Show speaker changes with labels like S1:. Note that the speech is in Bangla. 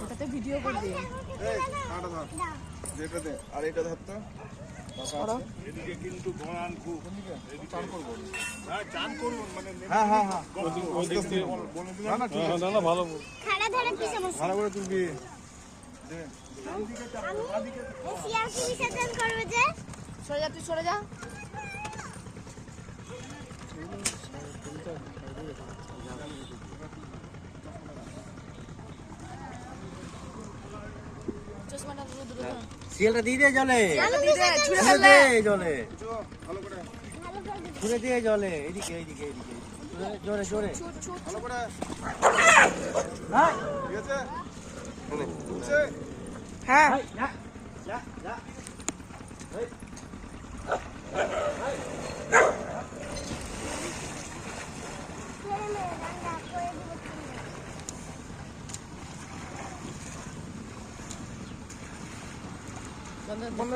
S1: ওটাতে ভিডিও করবি।
S2: আর এটা ধরতো
S3: এদিকে কিন্তু গড়ান খুব
S2: চান করবো।
S3: হ্যাঁ চান করুন মানে
S2: হ্যাঁ হ্যাঁ হ্যাঁ
S3: ভালো
S4: খাড়া ধরে পিছে বসে
S2: ভালো করে তুলবি।
S4: আমি সিয়াসি বিসর্জন করব যে
S1: সরে যা, তুই সরে যা। চশমাটা দূরে দূরে ধর।
S5: সিলটা দিয়ে দে জলে,
S1: দিয়ে দে, ছুঁড়ে
S5: ছুঁড়ে
S1: ফেললে।
S5: দে জলে,
S2: ভালো করে
S4: ভালো করে
S5: ছুঁড়ে দে জলে, এদিকে এদিকে এদিকে, জোরে জোরে।
S1: ছুট ছুট।
S2: ভালো করে
S5: হাই
S2: ঠিক আছে তুলছে
S1: হ্যাঁ
S5: হাই যা যা যা।
S4: ছেড়ে মেরে রান্না করে দিব।
S1: বন্ধ